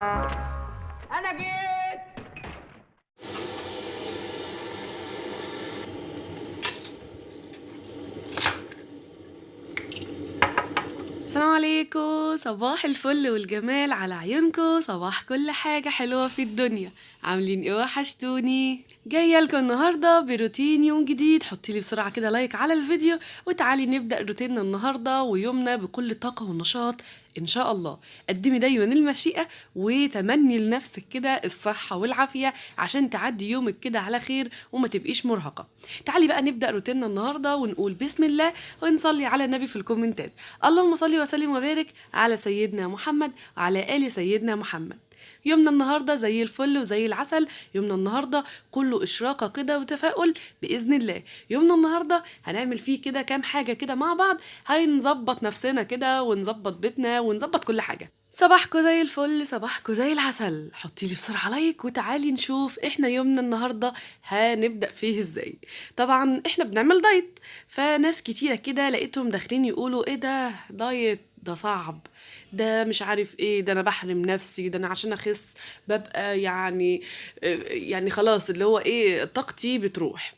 انا جيت. السلام عليكم، صباح الفل والجمال على عيونكم، صباح كل حاجة حلوة في الدنيا. عاملين ايه؟ وحشتوني. جاية لكم النهاردة بروتين يوم جديد. حطيلي بسرعة كده لايك على الفيديو وتعالي نبدأ روتيننا النهاردة ويومنا بكل طاقة ونشاط ان شاء الله. قدمي دايما المشيئة وتمني لنفسك كده الصحة والعافية عشان تعدي يومك كده على خير وما تبقيش مرهقة. تعالي بقى نبدأ روتيننا النهاردة ونقول بسم الله ونصلي على النبي في الكومنتات. اللهم صل وسلم وبارك على سيدنا محمد وعلى آل سيدنا محمد. يومنا النهاردة زي الفل وزي العسل. يومنا النهاردة كله إشراقة كده وتفاؤل بإذن الله. يومنا النهاردة هنعمل فيه كده كام حاجة كده مع بعض، هنظبط نفسنا كده ونظبط بيتنا ونظبط كل حاجة. صباحكو زي الفل، صباحكو زي العسل. حطيلي بسرعة لايك وتعالي نشوف احنا يومنا النهاردة هنبدأ فيه ازاي. طبعا احنا بنعمل دايت، فناس كتيرة كده لقيتهم داخلين يقولوا ايه ده دايت، ده صعب، ده مش عارف ايه، ده انا بحرم نفسي، ده انا عشان اخس ببقى يعني خلاص اللي هو ايه طاقتي بتروح.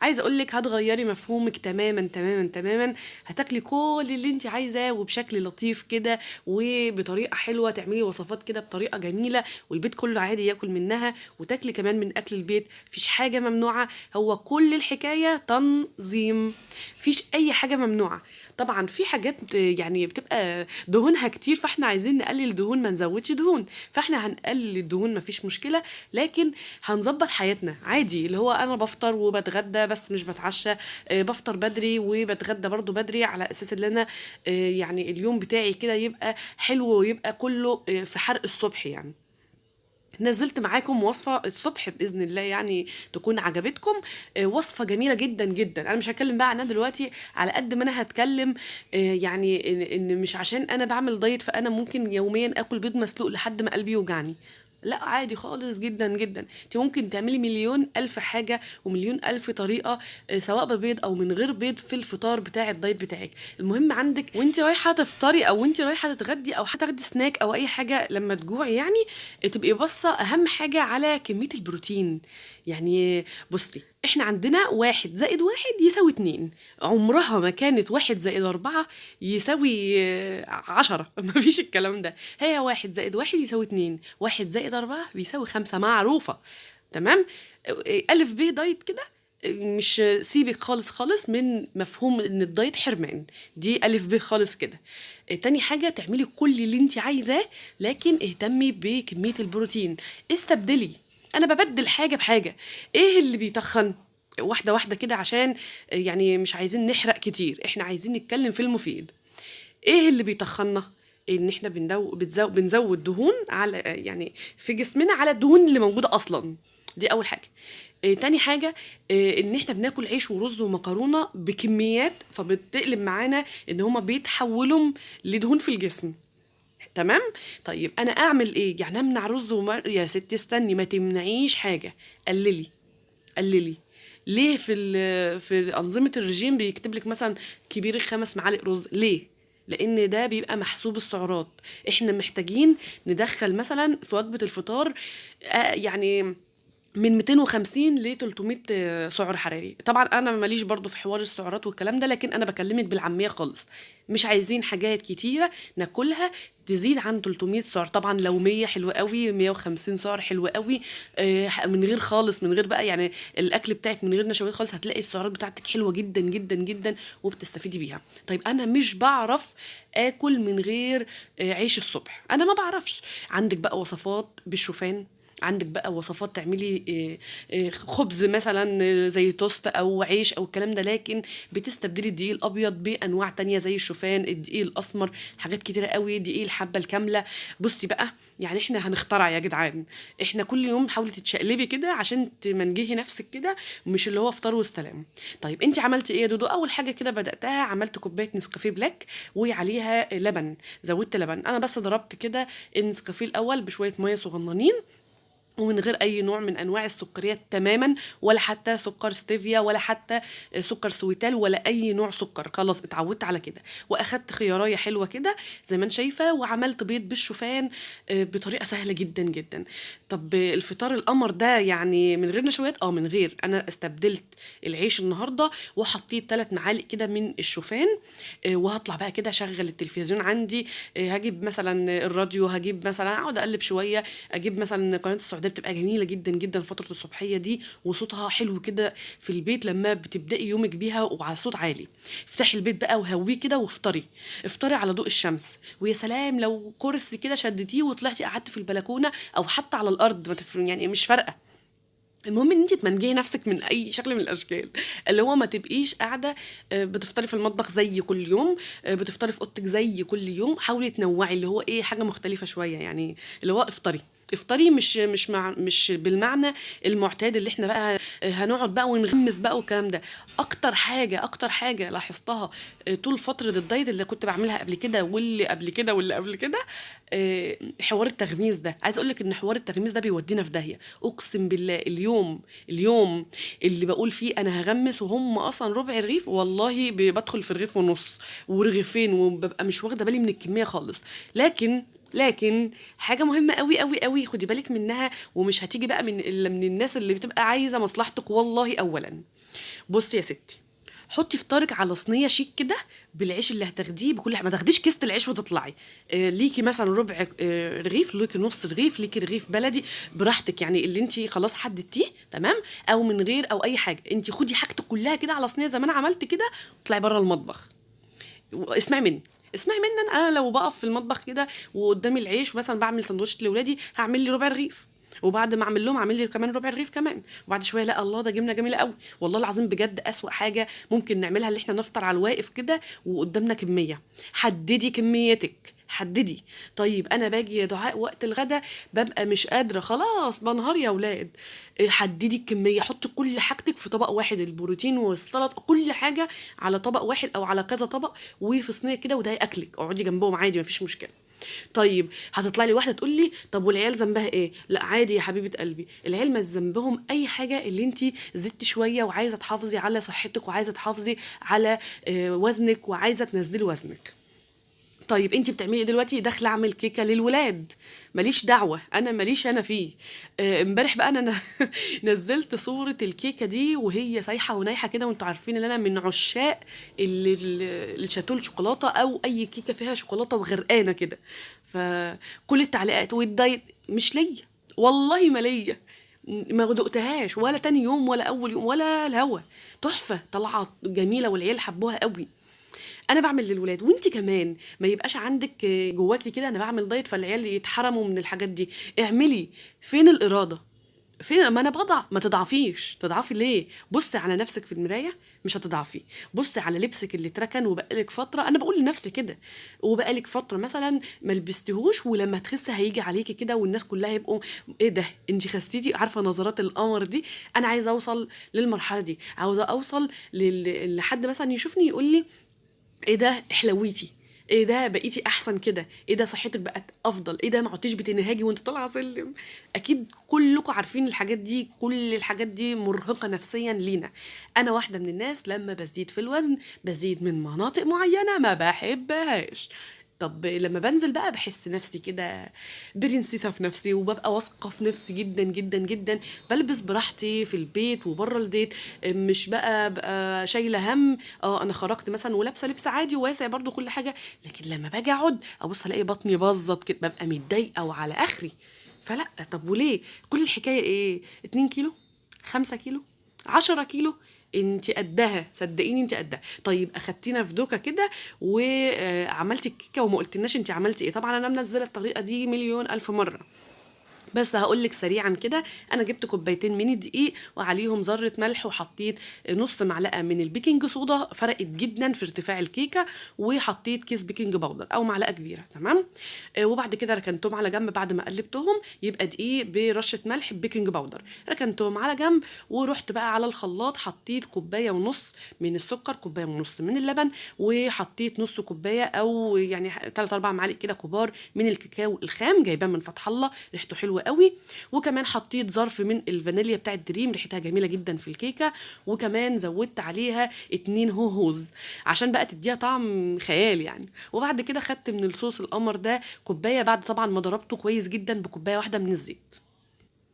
عايزه اقولك هتغيري مفهومك تماما تماما تماما. هتاكلي كل اللي انت عايزاه وبشكل لطيف كده وبطريقه حلوه، تعملي وصفات كده بطريقه جميله والبيت كله عادي ياكل منها، وتاكلي كمان من اكل البيت. مفيش حاجه ممنوعه، هو كل الحكايه تنظيم. مفيش اي حاجه ممنوعه. طبعا في حاجات يعني بتبقى دهونها كتير، فاحنا عايزين نقلل دهون ما نزودش دهون، فاحنا هنقلل الدهون مفيش مشكله. لكن هنظبط حياتنا عادي، اللي هو انا بفطر وبتغدى بس مش بتعشى. بفطر بدري وبتغدى برضو بدري على اساس ان انا يعني اليوم بتاعي كده يبقى حلو ويبقى كله في حرق الصبح يعني. نزلت معاكم وصفة الصبح بإذن الله يعني تكون عجبتكم. وصفة جميلة جدا جدا. أنا مش هتكلم بقى عنها دلوقتي على قد ما أنا هتكلم يعني إن مش عشان أنا بعمل دايت فأنا ممكن يوميا آكل بيض مسلوق لحد ما قلبي يوجعني. لا عادي خالص جدا جدا. انت ممكن تعملي مليون الف حاجه ومليون الف طريقه سواء ببيض او من غير بيض في الفطار بتاع الدايت بتاعك. المهم عندك وانت رايحه تفطري او وانت رايحه تتغدي او هتاخدي سناك او اي حاجه لما تجوعي يعني، تبقي باصه اهم حاجه على كميه البروتين. يعني بصي احنا عندنا 1+1=2. عمرها ما كانت 1+4 يساوي 10. مفيش الكلام ده. هي 1+1=2، 1+4 بيساوي 5، معروفة. تمام. ألف ب دايت كده. مش سيبك خالص خالص من مفهوم ان الدايت حرمان. دي ألف ب خالص كده. تاني حاجة تعملي كل اللي انت عايزاه، لكن اهتمي بكمية البروتين. استبدلي. انا ببدل حاجة بحاجة. ايه اللي بيتخن؟ واحدة واحدة كده عشان يعني مش عايزين نحرق كتير، احنا عايزين نتكلم في المفيد. ايه اللي بيتخنّا؟ ان احنا بنزود دهون على يعني في جسمنا على الدهون اللي موجودة اصلا. دي اول حاجة. تاني حاجة ان احنا بناكل عيش ورز ومكرونة بكميات فبتقلب معانا ان هما بيتحولوا لدهون في الجسم. تمام. طيب انا اعمل ايه؟ يعني امنع رز يا ستي استني، ما تمنعيش حاجة. قللي. قللي. ليه في أنظمة الرجيم بيكتب لك مثلا كبير 5 معالق رز؟ ليه؟ لأن ده بيبقى محسوب السعرات. احنا محتاجين ندخل مثلا في وجبة الفطار يعني من 250 ل 300 سعر حراري. طبعا انا ماليش برضو في حوار السعرات والكلام ده، لكن انا بكلمك بالعاميه خالص. مش عايزين حاجات كتيره ناكلها تزيد عن 300 سعر. طبعا لو 100 حلو قوي، 150 سعر حلو قوي. من غير خالص، من غير بقى يعني الاكل بتاعك من غير نشويات خالص، هتلاقي السعرات بتاعتك حلوه جدا جدا جدا وبتستفيدي بيها. طيب انا مش بعرف اكل من غير عيش الصبح، انا ما بعرفش. عندك بقى وصفات بالشوفان. عندك بقى وصفات تعملي خبز مثلا زي توست او عيش او الكلام ده، لكن بتستبدلي الدقيق الابيض بانواع تانية زي الشوفان، الدقيق الاسمر، حاجات كتيره قوي، دقيق الحبه الكامله. بصي بقى يعني احنا هنخترع يا جدعان. احنا كل يوم حاولي تتشقلبي كده عشان تمنجهي نفسك كده، مش اللي هو فطار واستلام. طيب انت عملتي ايه يا دودو؟ اول حاجه كده بداتها، عملت كوبايه نسكافيه بلاك وعليها لبن. زودت لبن. انا بس ضربت كده النسكافيه الاول بشويه ميه صغننين ومن غير اي نوع من انواع السكريات تماما، ولا حتى سكر ستيفيا، ولا حتى سكر سويتال، ولا اي نوع سكر. خلاص اتعودت على كده. واخدت خيارية حلوة كده زي ما انت شايفة، وعملت بيض بالشوفان بطريقة سهلة جدا جدا. طب الفطار القمر ده يعني من غير نشويات؟ من غير. انا استبدلت العيش النهارده وحطيت 3 معالق كده من الشوفان. وهطلع بقى كده اشغل التلفزيون عندي، هجيب مثلا الراديو، هجيب مثلا اقعد اقلب شويه، اجيب مثلا قناه السعوديه بتبقى جميله جدا جدا فتره الصبحيه دي، وصوتها حلو كده في البيت لما بتبداي يومك بيها وعلى صوت عالي. افتحي البيت بقى وهويه كده وافطري. افطري على ضوء الشمس، ويا سلام لو كرسي كده شدتيه وطلعتي قعدتي في البلكونه او حتى على الارض، ما تفرق يعني، مش فارقه. المهم ان انت تمنجي نفسك من اي شكل من الاشكال، اللي هو ما تبقيش قاعده بتفطري في المطبخ زي كل يوم، بتفطري في اوضتك زي كل يوم. حاولي تنوعي، اللي هو ايه، حاجه مختلفه شويه يعني. اللي هو افطري افطري، مش بالمعنى المعتاد اللي احنا بقى هنقعد بقى ونغمس بقى والكلام ده. اكتر حاجه لاحظتها طول فتره الدايت اللي كنت بعملها قبل كده واللي قبل كده واللي قبل كده، حوار التغميس ده. عايز اقول لك ان حوار التغميس ده بيودينا في داهيه. اقسم بالله اليوم اللي بقول فيه انا هغمس وهم اصلا ربع رغيف، والله بدخل في رغيف ونص ورغيفين، وببقى مش واخده بالي من الكميه خالص. لكن حاجه مهمه قوي قوي قوي، خدي بالك منها، ومش هتيجي بقى الا من الناس اللي بتبقى عايزه مصلحتك. والله اولا، بصي يا ستي، حطي فطارك على صينيه شيك كده بالعيش اللي هتاخديه بكل حاجه. ما تاخديش كيسه العيش وتطلعي. ليكي مثلا ربع رغيف، ليكي نص رغيف، ليكي رغيف بلدي، براحتك يعني، اللي انت خلاص حددتيه تمام، او من غير او اي حاجه. انت خدي حاجتك كلها كده على صينيه زي ما انا عملت كده، واطلعي بره المطبخ. اسمعي مني انا لو بقف في المطبخ كده وقدامي العيش مثلا بعمل سندوتش لاولادي، هعمل لي ربع رغيف، وبعد ما اعمل لهم اعمل لي كمان ربع رغيف كمان، وبعد شويه لا الله ده جبنه جميله قوي. والله العظيم بجد اسوأ حاجه ممكن نعملها اللي احنا نفطر على الواقف كده وقدامنا كميه. حددي كميتك، حددي. طيب انا باجي يا دعاء وقت الغدا ببقى مش قادره خلاص بنهار يا اولاد. حددي الكميه، حطي كل حاجتك في طبق واحد، البروتين والسلطه كل حاجه على طبق واحد او على كذا طبق، وفي صينيه كده، وده اكلك اقعدي جنبهم عادي مفيش مشكله. طيب هتطلع لي واحده تقول لي طب والعيال ذنبها ايه؟ لا عادي يا حبيبه قلبي، العيال مش ذنبهم اي حاجه، اللي انت زدتي شويه وعايزه تحافظي على صحتك وعايزه تحافظي على وزنك وعايزه تنزلي وزنك. طيب انت بتعملي ايه دلوقتي؟ داخله اعمل كيكه للولاد، ماليش دعوه، انا ماليش انا فيه. امبارح بقى انا نزلت صوره الكيكه دي وهي سايحه ونايحه كده، وانتوا عارفين ان انا من عشاق الشاتو الشوكولاته او اي كيكه فيها شوكولاته وغرقانه كده. فكل التعليقات والدايت مش ليا، والله ما ليا، ما دقتهاش ولا تاني يوم ولا اول يوم ولا الهوا. تحفه، طلعت جميله والعيال حبوها قوي. انا بعمل للولاد، وانت كمان ما يبقاش عندك جواكي كده انا بعمل دايت فالعيال يتحرموا من الحاجات دي. اعملي. فين الاراده؟ فين؟ ما انا بضعف. ما تضعفيش، تضعفي ليه؟ بصي على نفسك في المرايه، مش هتضعفي. بصي على لبسك اللي اتركن وبقالك فتره، انا بقول لنفسي كده، وبقالك فتره مثلا ما لبستهوش، ولما تخسي هيجي عليكي كده والناس كلها يبقوا ايه ده انت خسيتي؟ عارفه نظرات القمر دي؟ انا عايزه اوصل للمرحله دي، عاوزه اوصل لحد مثلا يشوفني يقول لي ايه ده حلويتي، ايه ده بقيتي احسن كده، ايه ده صحتك بقت افضل، ايه ده ما عدتيش بتنهاجي وانت طالعه سلم. اكيد كلكم عارفين الحاجات دي، كل الحاجات دي مرهقه نفسيا لينا. انا واحده من الناس لما بزيد في الوزن بزيد من مناطق معينه ما بحبهاش. طب لما بنزل بقى بحس نفسي كده برنسيسة في نفسي، وببقى واثقة في نفسي جدا جدا جدا. بلبس براحتي في البيت وبره البيت، مش بقى شايلة هم. انا خرجت مثلا ولابسة لبس عادي وواسع برضو كل حاجة، لكن لما باجي اقعد ابص الاقي بطني باظت كده، ببقى متضايقة وعلى اخري. فلا، طب وليه؟ كل الحكاية ايه؟ 2 كيلو، 5 كيلو، 10 كيلو، انت قدها صدقيني انت قدها. طيب اخدتينا في دوكه كده وعملتي الكيكه وما قلتلناش انت عملتي ايه. طبعا انا منزله الطريقه دي مليون الف مره، بس هقول لك سريعا كده. انا جبت كوبايتين من الدقيق وعليهم ذره ملح، وحطيت نص معلقه من البيكنج صودا، فرقت جدا في ارتفاع الكيكه، وحطيت كيس بيكنج باودر او معلقه كبيره تمام. وبعد كده ركنتهم على جنب بعد ما قلبتهم، يبقى دقيق برشه ملح بيكنج باودر، ركنتهم على جنب. ورحت بقى على الخلاط، حطيت كوبايه ونص من السكر، كوبايه ونص من اللبن، وحطيت نص كوبايه او يعني 3 4 معالق كده كبار من الكاكاو الخام جايباه من فتح الله، ريحته حلوه حلو قوي. وكمان حطيت ظرف من الفانيليا بتاع دريم، ريحتها جميله جدا في الكيكه. وكمان زودت عليها 2 هوز عشان بقى تديها طعم خيال يعني. وبعد كده خدت من الصوص القمر ده كوبايه، بعد طبعا ما ضربته كويس جدا بكوبايه واحده من الزيت.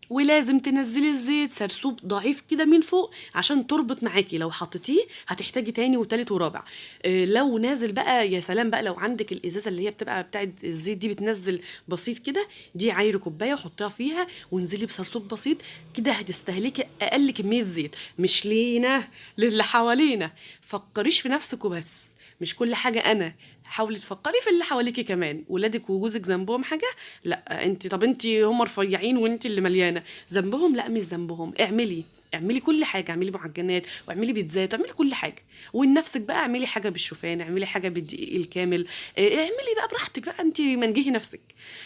ولازم تنزلي الزيت سرسوب ضعيف كده من فوق عشان تربط معاكي، لو حطيتيه هتحتاجي تاني وتالت ورابع. لو نازل بقى يا سلام بقى، لو عندك الازازه اللي هي بتبقى بتاعت الزيت دي بتنزل بسيط كده، دي عايره كوبايه وحطيها فيها وانزلي بسرسوب بسيط كده، هتستهلكي اقل كميه زيت، مش لينا للي حوالينا. فكريش في نفسك وبس، مش كل حاجه انا. حاولي تفكري في اللي حواليكي كمان، ولادك وجوزك ذنبهم حاجه؟ لا انت، طب انت هم رفيعين وانت اللي مليانه، ذنبهم؟ لا مش ذنبهم. اعملي كل حاجه، اعملي معجنات واعملي بيتزات واعملي كل حاجه. ولنفسك بقى اعملي حاجه بالشوفان، اعملي حاجه بالدقيق الكامل، اعملي بقى براحتك بقى، انت منجهي نفسك.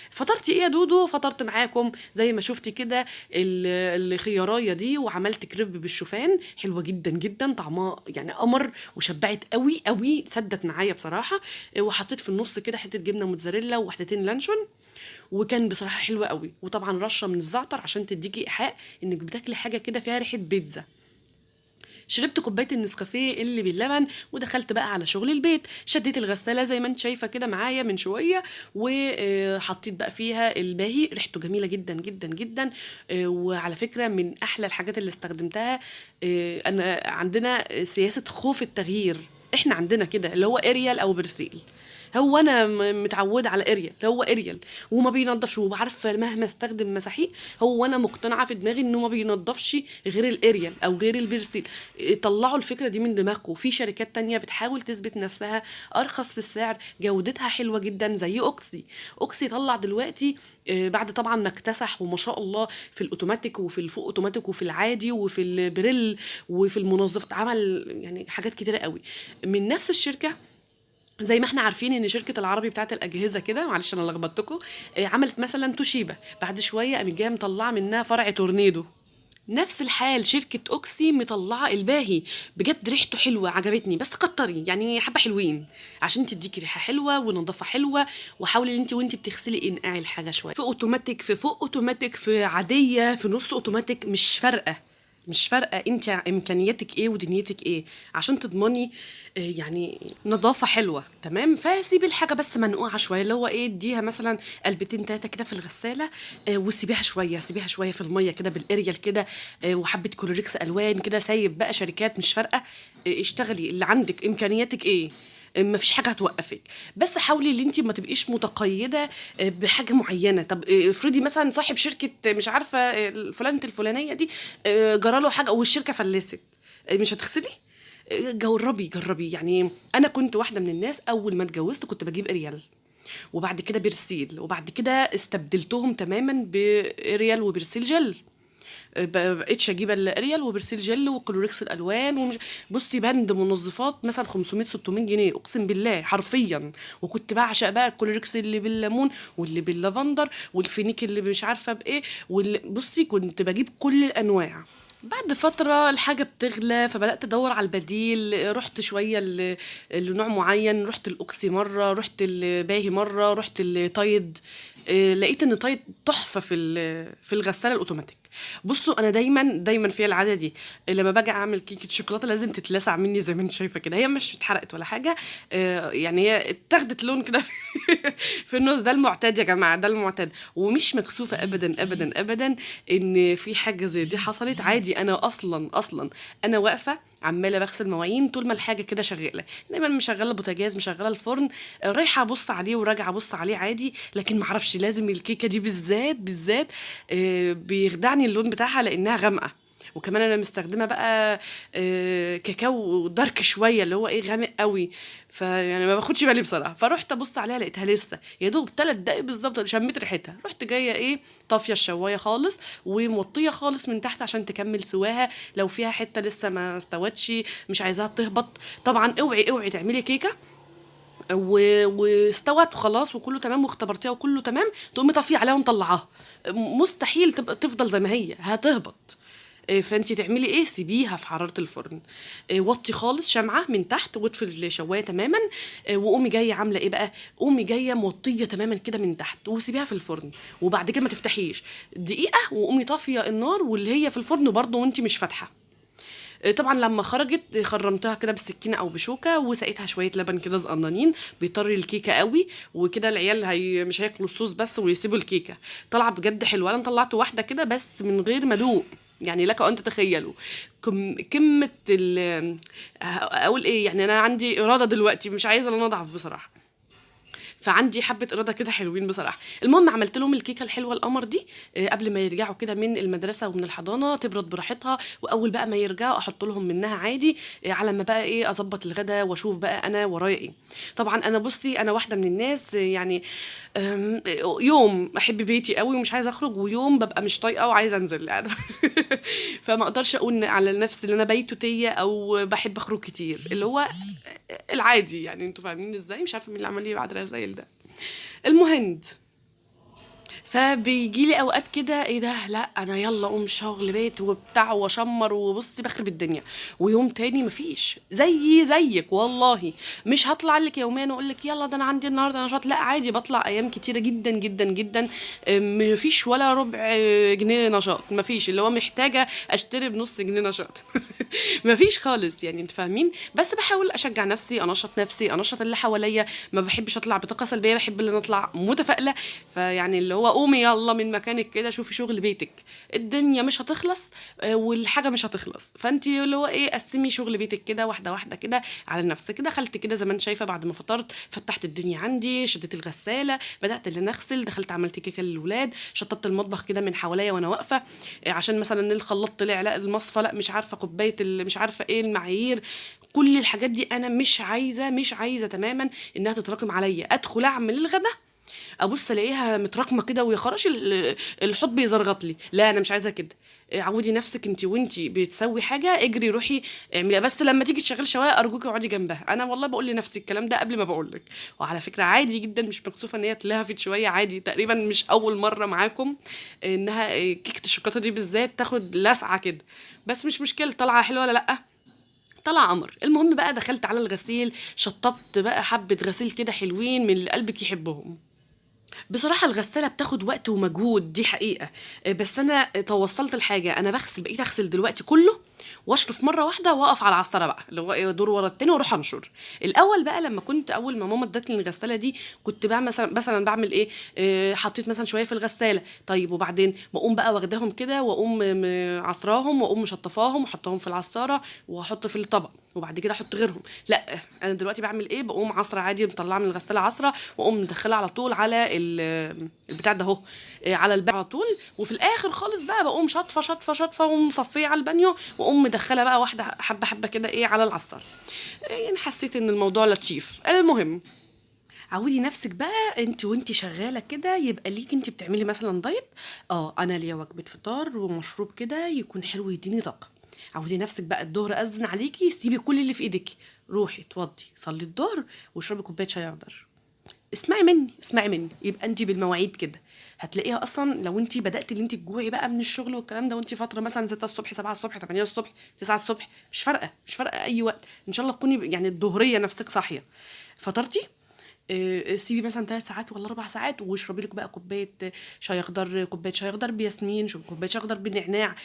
فطرتي ايه يا دودو؟ فطرت معاكم زي ما شفتي كده الخيارايه دي، وعملت كريب بالشوفان حلوه جدا جدا، طعمها يعني قمر، وشبعت قوي قوي، سدت معايا بصراحه. وحطيت في النص كده حته جبنه موتزاريلا وواحدتين لانشون، وكان بصراحه حلوه قوي. وطبعا رشه من الزعتر عشان تديكي ايحاء انك بتاكلي حاجه كده فيها ريحه بيتزا. شربت كوبايه النسكافيه اللي باللبن، ودخلت بقى على شغل البيت. شديت الغساله زي ما انت شايفه كده معايا من شويه، وحطيت بقى فيها الباهي، ريحته جميله جدا جدا جدا. وعلى فكره من احلى الحاجات اللي استخدمتها، انا عندنا سياسه خوف التغيير، احنا عندنا كده اللي هو اريال او برسيل. هو انا متعوده على اريال، هو اريال وما بينضفش، وعارفه مهما استخدم مساحيق هو انا مقتنعه في دماغي انه ما بينضفش غير الاريال او غير البرسيل. طلعوا الفكره دي من دماغكم. في شركات تانية بتحاول تثبت نفسها ارخص في السعر، جودتها حلوه جدا، زي اوكسي طلع دلوقتي بعد طبعا ما اكتسح وما شاء الله في الاوتوماتيك وفي الفوق اوتوماتيك وفي العادي وفي البريل وفي المنظف، عمل يعني حاجات كتيره قوي من نفس الشركه. زي ما احنا عارفين ان شركه العربي بتاعت الاجهزه كده، معلش انا لخبطتكم، عملت مثلا توشيبا، بعد شويه قامت جايه مطلعه منها فرع تورنيدو. نفس الحال شركة اوكسي مطلعة الباهي، بجد ريحته حلوة عجبتني، بس كتري يعني حبة حلوين عشان تديكي ريحة حلوة ونظافة حلوة. وحاولي انت وانت بتغسلي انقعي الحاجة شوية، في اوتوماتيك، في فوق اوتوماتيك، في عادية، في نص اوتوماتيك، مش فارقة انت امكانياتك ايه ودنيتك ايه، عشان تضمني يعني نظافة حلوة تمام. فسيبي الحاجة بس منقوعة شوية، اللي هو ايه، اديها مثلا قلبتين تلاتة كده في الغسالة، وسيبيها شوية في المية كده بالاريال كده، وحبة كلوريكس الوان كده، سايب بقى شركات مش فارقة. اشتغلي اللي عندك، امكانياتك ايه، مفيش حاجه هتوقفك. بس حاولي ان انت ما تبقيش متقيده بحاجه معينه. طب افرضي مثلا صاحب شركه مش عارفه فلانه الفلانيه دي جراله حاجه والشركه فلست، مش هتغسلي؟ جربي يعني. انا كنت واحده من الناس اول ما اتجوزت كنت بجيب اريال، وبعد كده برسيل، وبعد كده استبدلتهم تماما باريال وبرسيل جل. بقيتش اجيب الاريال وبرسيل جل وكلوريكس الالوان بصي بند منظفات مثلا 500 600 جنيه، اقسم بالله حرفيا. وكنت بعشق بقى الكلوريكس اللي بالليمون واللي باللافندر والفينيك اللي مش عارفه بايه، بصي كنت بجيب كل الانواع. بعد فترة الحاجة بتغلى، فبدأت أدور على البديل. رحت شوية لنوع معين، رحت الأوكسي مرة، رحت الباهي مرة، رحت التايد. لقيت ان تايد تحفة في الغسالة الأوتوماتيك. بصوا انا دايما في العاده دي، لما باجي اعمل كيكه شوكولاته لازم تتلسع مني زي ما انت شايفه كده، هي مش اتحرقت ولا حاجه، يعني هي اتاخدت لون كده في النص. ده المعتاد يا جماعه، ده المعتاد، ومش مكسوفه ابدا ابدا ابدا ان في حاجه زي دي حصلت. عادي، انا اصلا انا واقفه عماله بغسل مواعين طول ما الحاجه كده شغاله، دايما مشغله البوتاجاز، مشغله الفرن، رايحه ابص عليه وراجعه ابص عليه عادي. لكن معرفش لازم الكيكه دي بالذات بيخدعني اللون بتاعها لانها غامقه. وكمان انا مستخدمه بقى كاكاو دارك شويه اللي هو ايه، غامق قوي، فيعني ما باخدش بالي بصراحه. فرحت ابص عليها لقيتها لسه يا دوب 3 دقايق بالظبط شميت ريحتها، رحت جايه ايه، طافيه الشوايه خالص وموطيه خالص من تحت عشان تكمل سواها، لو فيها حته لسه ما استوتش مش عايزاها تهبط. طبعا اوعي تعملي كيكه واستوت وخلاص وكله تمام واختبرتيها وكله تمام تقومي طافيه عليها ومطلعاها، مستحيل تبقى تفضل زي ما هي، هتهبط. فانت تعملي ايه؟ سيبيها في حراره الفرن. وطي خالص شمعه من تحت واطفي الشوايه تماما. وقومي جايه عامله ايه بقى؟ قومي جايه موطيه تماما كده من تحت وسيبيها في الفرن. وبعد كده ما تفتحيش دقيقه، وقومي طافيه النار واللي هي في الفرن برضه وانت مش فاتحه. طبعا لما خرجت خرمتها كده بالسكينه او بشوكه وسقيتها شويه لبن كده صغننين بيطري الكيكه قوي، وكده العيال مش هياكلوا الصوص بس ويسيبوا الكيكه. طلع بجد حلوه. انا طلعت واحده كده بس من غير ما ادوق، يعني لك ان تتخيلوا كمه اقول ايه، يعني انا عندي اراده دلوقتي، مش عايزه ان انا اضعف بصراحه، فعندي حبه اراده كده حلوين بصراحه. المهم عملت لهم الكيكه الحلوه القمر دي قبل ما يرجعوا كده من المدرسه ومن الحضانه تبرد براحتها، واول بقى ما يرجعوا احط لهم منها عادي على ما بقى ايه اظبط الغدا واشوف بقى انا ورايا ايه. طبعا انا بصي انا واحده من الناس يعني يوم احب بيتي قوي ومش عايزه اخرج، ويوم ببقى مش طايقه وعايزه انزل يعني فما اقدرش اقول على نفسي ان انا بيتوتيه او بحب اخرج كتير، اللي هو العادي يعني. انتوا فاهمين ازاي؟ مش عارفه مين اللي عمل لي بعد رزايل ده. المهم فبيجي لي اوقات كده ايه ده، لا انا يلا اقوم شغل بيت وبتاع واشمر وبصي بخرب الدنيا. ويوم تاني مفيش زيك والله. مش هطلع لك يوميا واقول لك يلا ده انا عندي النهارده نشاط، لا عادي بطلع ايام كتيره جدا جدا جدا. مفيش ولا ربع جنيه نشاط، مفيش، اللي هو محتاجه اشتري بنص جنيه نشاط مفيش خالص يعني، انتوا فاهمين. بس بحاول اشجع نفسي، انشط نفسي، انشط اللي حواليا. ما بحبش اطلع بطاقه سلبيه، بحب ان أنا اطلع متفائله. فيعني اللي هو قومي يلا من مكانك كده شوفي شغل بيتك. الدنيا مش هتخلص والحاجه مش هتخلص، فانت اللي هو ايه قسمي شغل بيتك كده واحده واحده كده على نفسك. دخلت كده زي ما انت شايفه بعد ما فطرت فتحت الدنيا عندي، شديت الغساله، بدات ان انا اغسل، دخلت عملت كيكه للولاد، شطبت المطبخ كده من حواليا وانا واقفه عشان مثلا الخلاط طلع، لا المصفى، لا مش عارفه كوبايه مش عارفه ايه المعايير. كل الحاجات دي انا مش عايزه تماما انها تتراكم عليا. ادخل اعمل الغدا ابص الاقيها متراكمه كده ويا خراشي الحوض بيزرغط لي. لا انا مش عايزه كده. عودي نفسك انت وانت بتسوي حاجه اجري روحي اعمليها، بس لما تيجي تشغلي شوايه ارجوكي اقعدي جنبها. انا والله بقول لنفسي الكلام ده قبل ما بقول لك. وعلى فكره عادي جدا، مش مكسوفه ان هي تلهفت شويه، عادي تقريبا مش اول مره معاكم انها كيكه الشوكولاته دي بالذات تاخد لسعه كده. بس مش مشكله، طالعه حلوه ولا لا؟ طلع قمر. المهم بقى دخلت على الغسيل، شطبت بقى حبه غسيل كده حلوين من اللي قلبك يحبهم. بصراحة الغسالة بتاخد وقت ومجهود، دي حقيقة. بس أنا توصلت لحاجة، أنا بقيت أغسل دلوقتي كله واشرف مرة واحدة واقف على العصارة بقى اللي هو إيه دور ورا التاني واروح انشر. الأول بقى لما كنت أول ما ماما ادتني الغسالة دي كنت بقى مثلا بعمل إيه، حطيت مثلا شوية في الغسالة، طيب وبعدين بقوم بقى واخداهم كده واقوم عصراهم واقوم مشطفاهم واحطهم في العصارة واحط في الطبق وبعد كده احط غيرهم. لا انا دلوقتي بعمل ايه، بقوم عصره عادي مطلعه من الغساله عصره واقوم مدخلها على طول على البتاع ده اهو على الباب على طول. وفي الاخر خالص بقى بقوم شطفه شطفه شطفه ومصفيه على البانيو واقوم مدخله بقى واحده حبه حبه كده ايه على العصار. يعني حسيت ان الموضوع لطيف. المهم عودي نفسك بقى انت وانت شغاله كده يبقى ليك انت بتعملي مثلا دايت. انا ليا وجبه فطار ومشروب كده يكون حلو يديني طاقه. عودي نفسك بقى الظهر اذن عليكي، سيبي كل اللي في ايدك، روحي اتوضي صلي الظهر واشربي كوبايه شاي اخضر. اسمعي مني يبقى انت بالمواعيد كده. هتلاقيها اصلا لو انت بدات ان انت تجوعي بقى من الشغل والكلام ده وانت فتره مثلا 6 الصبح 7 الصبح 8 الصبح 9 الصبح، مش فارقه اي وقت، ان شاء الله تكوني يعني الظهريه نفسك صاحيه فطرتي. سيبي مثلا 3 ساعات ولا 4 ساعات واشربي لك بقى كوبايه شاي اخضر، كوبايه شاي اخضر بياسمين، كوبايه شاي اخضر بنعناع،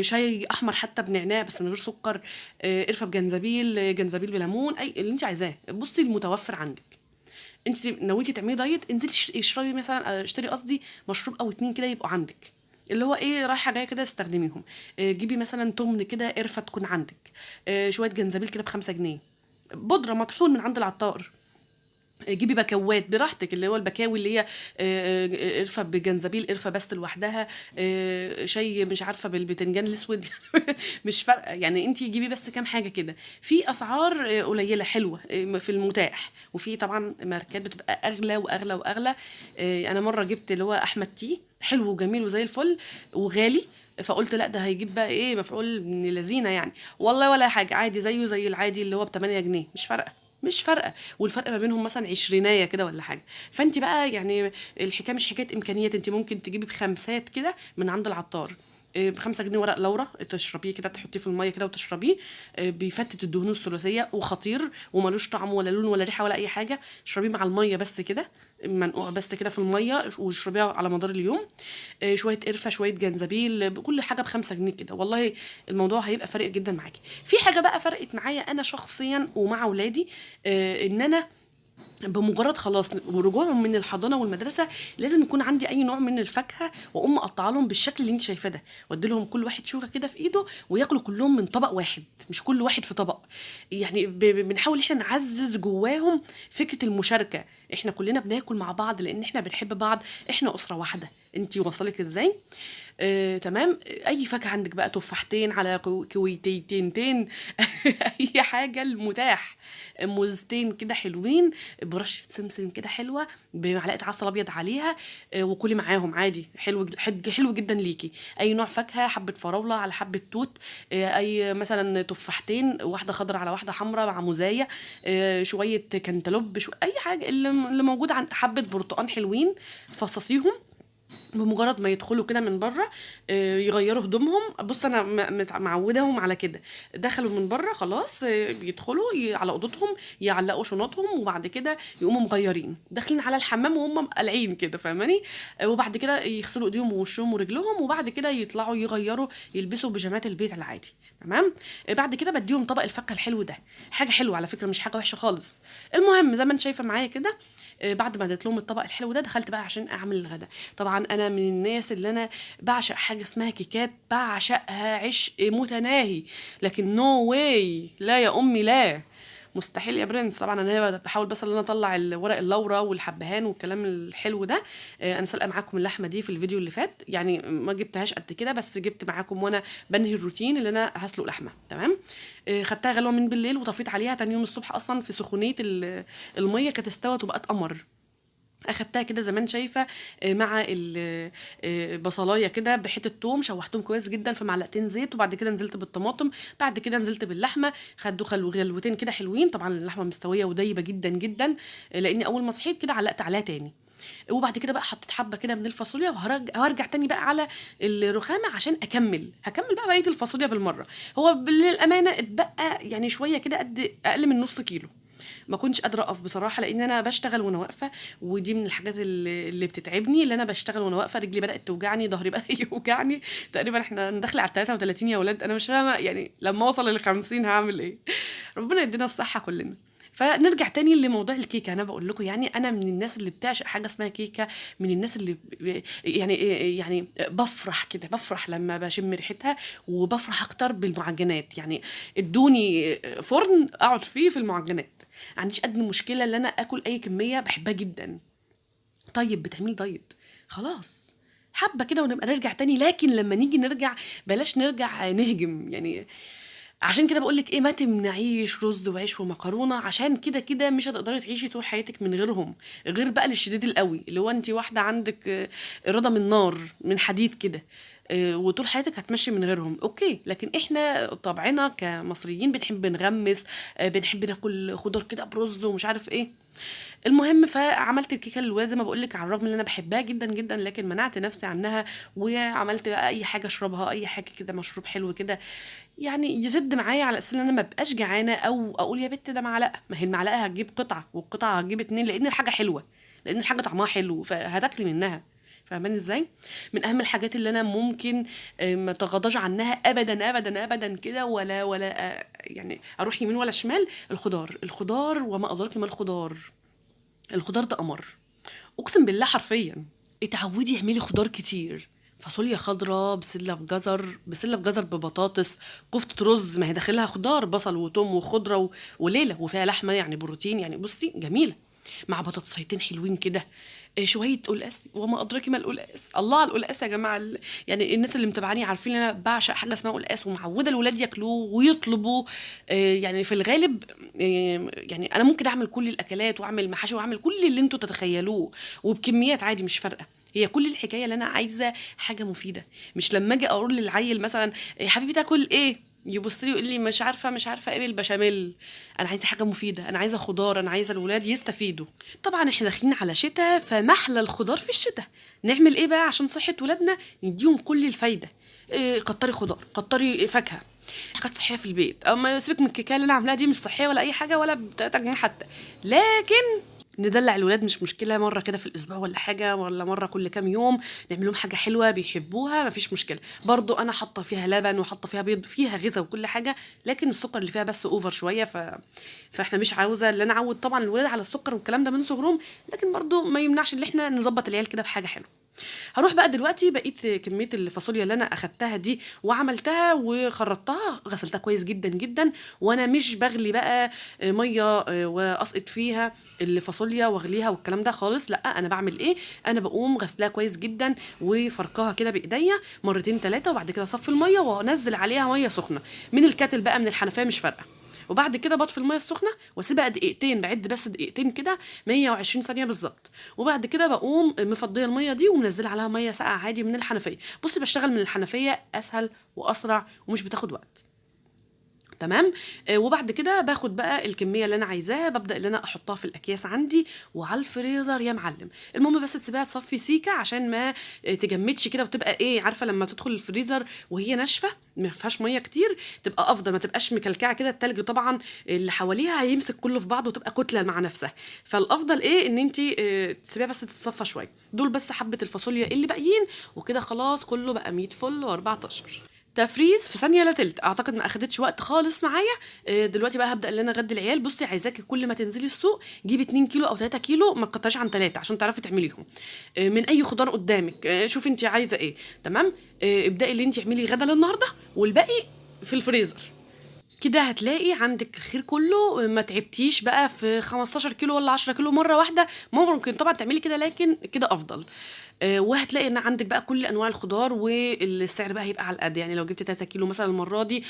شاي احمر حتى بنعناع بس من غير سكر، قرفه بجنزبيل، جنزبيل بليمون، اي اللي انت عايزاه بصي المتوفر عندك. انت نويتي تعملي دايت انزلي اشربي مثلا اشتري قصدي مشروب او اتنين كده يبقوا عندك، اللي هو ايه رايحه جايه كده استخدميهم. جيبي مثلا تمن كده قرفه تكون عندك، شويه جنزبيل كده ب5 جنيه، بودره مطحون من عند العطار. جيبي بكوات براحتك اللي هو البكاوي اللي هي قرفه بجنزبيل، قرفه بس لوحدها، شاي مش عارفه بالبتنجان الاسود مش فارقه يعني. انت جيبي بس كام حاجه كده في اسعار قليله حلوه في المتاح، وفي طبعا ماركات بتبقى اغلى واغلى واغلى. انا مره جبت اللي هو احمد تي حلو وجميل وزي الفل وغالي، فقلت لا ده هيجيب بقى ايه مفعول من لذينه يعني. والله ولا حاجه، عادي زيه زي العادي اللي هو ب8 جنيه، مش فارقه. والفرق ما بينهم مثلا عشرينية كده ولا حاجه. فانت بقى يعني الحكايه مش حكايه امكانيات، انت ممكن تجيبي ب5 كده من عند العطار ب5 جنيه ورق لورا، تشربيه كده، تحطيه في الميه كده وتشربيه. بيفتت الدهون الثلاثيه وخطير وملوش طعم ولا لون ولا ريحه ولا اي حاجه. اشربيه مع الميه بس كده، منقوع بس كده في الميه، واشربيها على مدار اليوم. شويه قرفه، شويه جنزبيل، كل حاجه ب5 جنيه كده. والله الموضوع هيبقى فارق جدا معاكي. في حاجه بقى فرقت معايا انا شخصيا ومع اولادي، ان انا بمجرد خلاص ورجوعهم من الحضانه والمدرسه لازم يكون عندي اي نوع من الفاكهه، واقوم مقطعه لهم بالشكل اللي انت شايفاه ده، وادي لهم كل واحد شوكه كده في ايده، وياكلوا كلهم من طبق واحد، مش كل واحد في طبق. يعني بنحاول احنا نعزز جواهم فكره المشاركه. احنا كلنا بناكل مع بعض لان احنا بنحب بعض، احنا اسره واحده. انت وصلك ازاي؟ تمام. اي فاكهه عندك بقى، تفاحتين على كويتيتين اي حاجه المتاح، موزتين كده حلوين برشه سمسم كده حلوه، بمعلقه عسل ابيض عليها، وكلي معاهم عادي. حلو حلو جدا ليكي. اي نوع فاكهه، حبه فراوله على حبه توت، اي مثلا تفاحتين، واحده خضراء على واحده حمراء مع موزايه، شويه كنتالوب، اي حاجه اللي موجود، عند حبه برتقان حلوين، فصصيهم. بمجرد ما يدخلوا كده من بره يغيروا هدومهم. بص انا معوداهم على كده، دخلوا من بره خلاص بيدخلوا على اوضتهم، يعلقوا شنطهم، وبعد كده يقوموا مغيرين داخلين على الحمام وهم قلعين كده، فاهماني؟ وبعد كده يغسلوا ايديهم ووشهم ورجلهم، وبعد كده يطلعوا يغيروا، يلبسوا بيجامات البيت العادي. تمام. بعد كده بديهم طبق الفاكهه الحلو ده. حاجه حلوه على فكره، مش حاجه وحشه خالص. المهم زي ما انت شايفه معايا كده، بعد ما اديت لهم الطبق الحلو ده، دخلت بقى عشان اعمل الغدا. طبعا انا من الناس اللي انا بعشق حاجه اسمها كيكات، بعشقها عشق متناهي. لكن نو واي، لا يا امي لا، مستحيل يا برنس. طبعا انا بحاول بس ان انا اطلع الورق اللورا والحبهان والكلام الحلو ده. انا سالقه معاكم اللحمه دي في الفيديو اللي فات، يعني ما جبتهاش قد كده، بس جبت معاكم وانا بنهي الروتين اللي انا هسلق لحمه. تمام. خدتها غلوه من بالليل وطفيت عليها تاني يوم الصبح، اصلا في سخونيه الميه كانت استوت وبقت قمر. اخدتها كده زي ما انت شايفه، مع بصلايه كده بحته توم، شوحتهم كويس جدا في معلقتين زيت، وبعد كده نزلت بالطماطم، بعد كده نزلت باللحمه، خدوا غلوتين كده حلوين. طبعا اللحمه مستويه ودايبه جدا جدا، لاني اول ما صحيت كده علقت عليها تاني. وبعد كده بقى حطيت حبه كده من الفاصوليا، وهرجع تاني بقى على الرخامه عشان هكمل بقى بقيه الفاصوليا بالمره. هو للامانه اتبقى يعني شويه كده، قد اقل من نص كيلو. ما كنتش قادره اقف بصراحه، لان انا بشتغل وانا واقفه، ودي من الحاجات اللي بتتعبني، اللي انا بشتغل وانا واقفه، رجلي بدات توجعني، ظهري بدا يوجعني. تقريبا احنا داخله على 33 يا ولاد، انا مش فاهمه يعني لما اوصل ل50 هعمل ايه. ربنا يدينا الصحه كلنا. فنرجع تاني لموضوع الكيكه. انا بقول لكم يعني انا من الناس اللي بتعشق حاجه اسمها كيكه، من الناس اللي يعني بفرح كده، بفرح لما بشم ريحتها، وبفرح اكتر بالمعجنات. يعني ادوني فرن اقعد فيه في المعجنات، ما عنديش ادنى مشكله ان انا اكل اي كميه، بحبها جدا. طيب بتعملي دايت، خلاص حبه كده ونبقى نرجع تاني. لكن لما نيجي نرجع بلاش نرجع نهجم يعني. عشان كده بقول لك ايه، ما تمنعيش رز وعيش ومكرونه، عشان كده كده مش هتقدري تعيشي طول حياتك من غيرهم. غير بقى للشديد القوي، اللي هو انت واحده عندك اراده من نار، من حديد كده، وطول حياتك هتمشي من غيرهم. اوكي، لكن احنا طبعنا كمصريين بنحب نغمس، بنحب ناكل خضار كده برز ومش عارف ايه. المهم فعملت الكيكه للولاد زي ما بقول لك، على الرغم ان انا بحبها جدا جدا، لكن منعت نفسي عنها، وعملت بقى اي حاجه اشربها، اي حاجه كده مشروب حلو كده، يعني يزد معايا، على اساس ان انا ما بقاش جعانه، او اقول يا بت ده معلقه، ما هي المعلقه هتجيب قطعه، والقطعه هتجيب 2، لان الحاجه حلوه، لان الحاجه طعمها حلو، فهتاكلي منها. فاهماني ازاي؟ من اهم الحاجات اللي انا ممكن ما تغاضاش عنها ابدا ابدا ابدا كده، ولا يعني اروح يمين ولا شمال. الخضار وما ادراك ما الخضار. الخضار ده قمر، اقسم بالله حرفيا. اتعودي اعملي خضار كتير، فاصوليا خضراء، بسله بجزر، بسله بجزر ببطاطس، كفته رز، ما هي داخلها خضار، بصل وتوم وخضره وليله، وفيها لحمه يعني بروتين، يعني بصي جميله، مع بطاطسيتين حلوين كده، شويه قلقاس، وما ادراكي ما القلقاس. الله على القلقاس يا جماعه، يعني الناس اللي متابعاني عارفين ان انا بعشق حاجه اسمها قلقاس، ومعوده الولاد ياكلوه ويطلبوا. يعني في الغالب يعني انا ممكن اعمل كل الاكلات، واعمل محاشي، واعمل كل اللي انتوا تتخيلوه، وبكميات عادي مش فارقه. هي كل الحكايه اللي انا عايزه حاجه مفيده، مش لما اجي اقول للعيل مثلا يا حبيبي تاكل ايه، يبص لي يقول لي مش عارفه ايه بالبشاميل. انا عايزه حاجه مفيده، انا عايزه خضار، انا عايزه الولاد يستفيدوا. طبعا احنا داخلين على شتاء، فمحلى الخضار في الشتاء. نعمل ايه بقى عشان صحه ولادنا؟ نديهم كل الفايده. إيه، كتري خضار، كتري فاكهه، حاجات صحيه في البيت. اما سيبك من الكيكه اللي انا عاملاها دي، مش صحيه ولا اي حاجه ولا ب3 جنيه حتى. لكن ندلع الولاد مش مشكله، مره كده في الاسبوع ولا حاجه، ولا مره كل كام يوم نعمل لهم حاجه حلوه بيحبوها، مفيش مشكله. برضو انا حاطه فيها لبن وحاطه فيها بيض، فيها غذاء وكل حاجه، لكن السكر اللي فيها بس اوفر شويه. فاحنا مش عاوزه اللي انا اعود طبعا الولاد على السكر والكلام ده من صغرهم، لكن برضو ما يمنعش ان احنا نظبط العيال كده بحاجه حلوه. هروح بقى دلوقتي بقيت كميه الفاصوليا اللي انا اخدتها دي وعملتها وخرطتها، غسلتها كويس جدا جدا. وانا مش بغلي بقى ميه واسقط فيها الفاصوليا واغليها والكلام ده خالص، لا. انا بعمل ايه؟ انا بقوم غسلاها كويس جدا وفركاها كده بايديا مرتين ثلاثه، وبعد كده اصفي الميه وانزل عليها ميه سخنه من الكاتل بقى، من الحنفيه، مش فارقه. وبعد كده بطفي الميه السخنه واسيبها دقيقتين، بعد بس دقيقتين كده، 120 ثانيه بالظبط. وبعد كده بقوم مفضيه الميه دي ومنزله عليها ميه ساقعه عادي من الحنفيه. بصي، بشتغل من الحنفيه اسهل واسرع ومش بتاخد وقت. تمام. وبعد كده باخد بقى الكميه اللي انا عايزاها، ببدا ان انا احطها في الاكياس عندي وعلى الفريزر يا معلم. المهم بس تسيبيها تصفي سيكه عشان ما تجمدش كده، وتبقى ايه، عارفه لما تدخل الفريزر وهي ناشفه ما فيهاش ميه كتير، تبقى افضل، ما تبقاش مكلكعه كده. التلج طبعا اللي حواليها هيمسك كله في بعضه وتبقى كتله مع نفسها. فالافضل ايه، ان انت تسيبيها بس تتصفى شويه. دول بس حبه الفاصوليا اللي باقيين، وكده خلاص كله بقى 100 فل و14. تفريز في ثانيه لا تلت، اعتقد ما اخدتش وقت خالص معايا. دلوقتي بقى هبدا ان انا اغدي العيال. بصي، عايزاكي كل ما تنزلي السوق جيبي 2 كيلو او 3 كيلو، ما تقطعيش عن 3 عشان تعرفي تعمليهم. من اي خضار قدامك، شوفي انت عايزه ايه. تمام. ابداي اللي انت اعملي غدا للنهارده والباقي في الفريزر. كده هتلاقي عندك الخير كله، ما تعبتيش بقى في 15 كيلو ولا 10 كيلو مره واحده. ممكن طبعا تعملي كده، لكن كده افضل. وهتلاقي ان عندك بقى كل انواع الخضار، والسعر بقى هيبقى على القد. يعني لو جبت 3 كيلو مثلا المره دي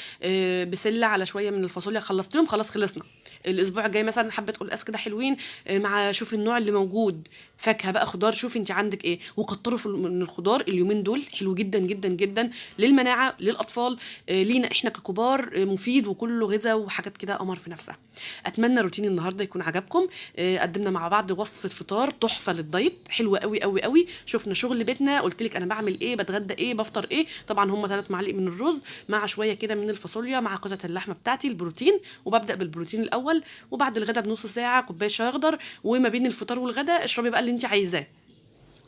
بسله على شويه من الفاصوليا، خلصتيهم خلاص، خلصنا. الاسبوع الجاي مثلا حبه قلقاس كده حلوين، مع شوفي النوع اللي موجود، فاكهه بقى، خضار، شوفي انت عندك ايه، وكتروا من الخضار. اليومين دول حلو جدا جدا جدا للمناعه للاطفال، لينا احنا ككبار، مفيد وكله غذاء وحاجات كده قمر في نفسها. اتمنى روتين النهارده يكون عجبكم. قدمنا مع بعض وصفه فطار تحفه للدايت، حلوه قوي قوي قوي. شفنا شغل بيتنا، قلت لك انا بعمل ايه، بتغدى ايه، بفطر ايه. طبعا هم 3 معالق من الرز مع شويه كده من الفاصوليا مع قطعه اللحمه بتاعتي البروتين. وببدا بالبروتين الاول، وبعد الغدا بنص ساعه كوبايه شاي اخضر. وما بين الفطار والغدا اشربي بقى اللي انت عايزاه،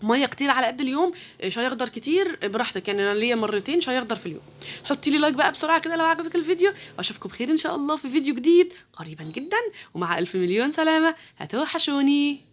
ميه كتير على قد اليوم، شاي اخضر كتير براحتك. يعني انا ليا مرتين شاي اخضر في اليوم. حطي لي لايك بقى بسرعه كده لو عجبك الفيديو، واشوفكم بخير ان شاء الله في فيديو جديد قريبا جدا، ومع الف مليون سلامه. هتوحشوني.